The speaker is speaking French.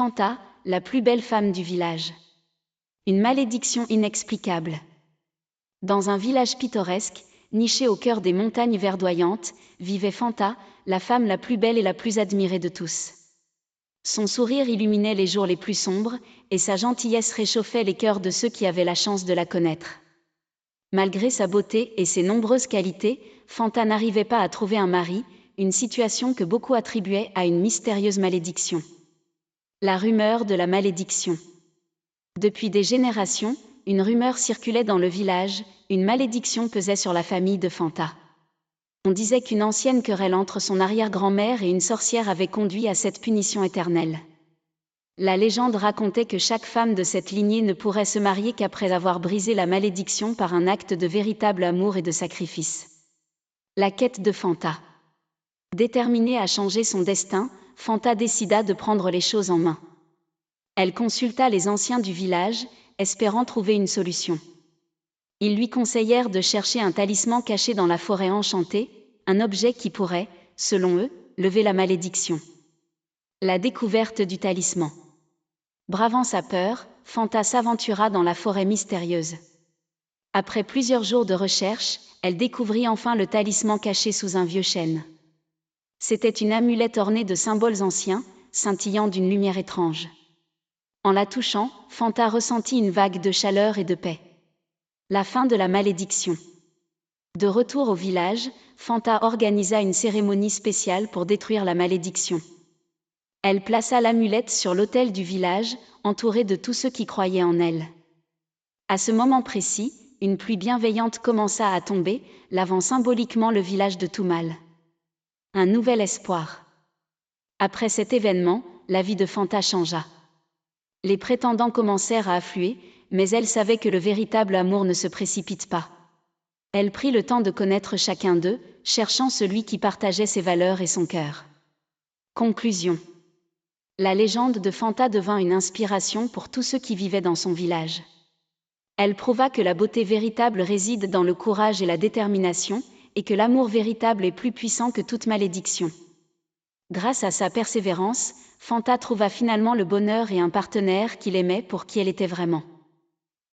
Fanta, la plus belle femme du village. Une malédiction inexplicable. Dans un village pittoresque, niché au cœur des montagnes verdoyantes, vivait Fanta, la femme la plus belle et la plus admirée de tous. Son sourire illuminait les jours les plus sombres, et sa gentillesse réchauffait les cœurs de ceux qui avaient la chance de la connaître. Malgré sa beauté et ses nombreuses qualités, Fanta n'arrivait pas à trouver un mari, une situation que beaucoup attribuaient à une mystérieuse malédiction. La rumeur de la malédiction. Depuis des générations, une rumeur circulait dans le village, une malédiction pesait sur la famille de Fanta. On disait qu'une ancienne querelle entre son arrière-grand-mère et une sorcière avait conduit à cette punition éternelle. La légende racontait que chaque femme de cette lignée ne pourrait se marier qu'après avoir brisé la malédiction par un acte de véritable amour et de sacrifice. La quête de Fanta. Déterminée à changer son destin, Fanta décida de prendre les choses en main. Elle consulta les anciens du village, espérant trouver une solution. Ils lui conseillèrent de chercher un talisman caché dans la forêt enchantée, un objet qui pourrait, selon eux, lever la malédiction. La découverte du talisman. Bravant sa peur, Fanta s'aventura dans la forêt mystérieuse. Après plusieurs jours de recherche, elle découvrit enfin le talisman caché sous un vieux chêne. C'était une amulette ornée de symboles anciens, scintillant d'une lumière étrange. En la touchant, Fanta ressentit une vague de chaleur et de paix. La fin de la malédiction. De retour au village, Fanta organisa une cérémonie spéciale pour détruire la malédiction. Elle plaça l'amulette sur l'autel du village, entourée de tous ceux qui croyaient en elle. À ce moment précis, une pluie bienveillante commença à tomber, lavant symboliquement le village de tout mal. Un nouvel espoir. Après cet événement, la vie de Fanta changea. Les prétendants commencèrent à affluer, mais elle savait que le véritable amour ne se précipite pas. Elle prit le temps de connaître chacun d'eux, cherchant celui qui partageait ses valeurs et son cœur. Conclusion. La légende de Fanta devint une inspiration pour tous ceux qui vivaient dans son village. Elle prouva que la beauté véritable réside dans le courage et la détermination, et que l'amour véritable est plus puissant que toute malédiction. Grâce à sa persévérance, Fanta trouva finalement le bonheur et un partenaire qu'il aimait pour qui elle était vraiment.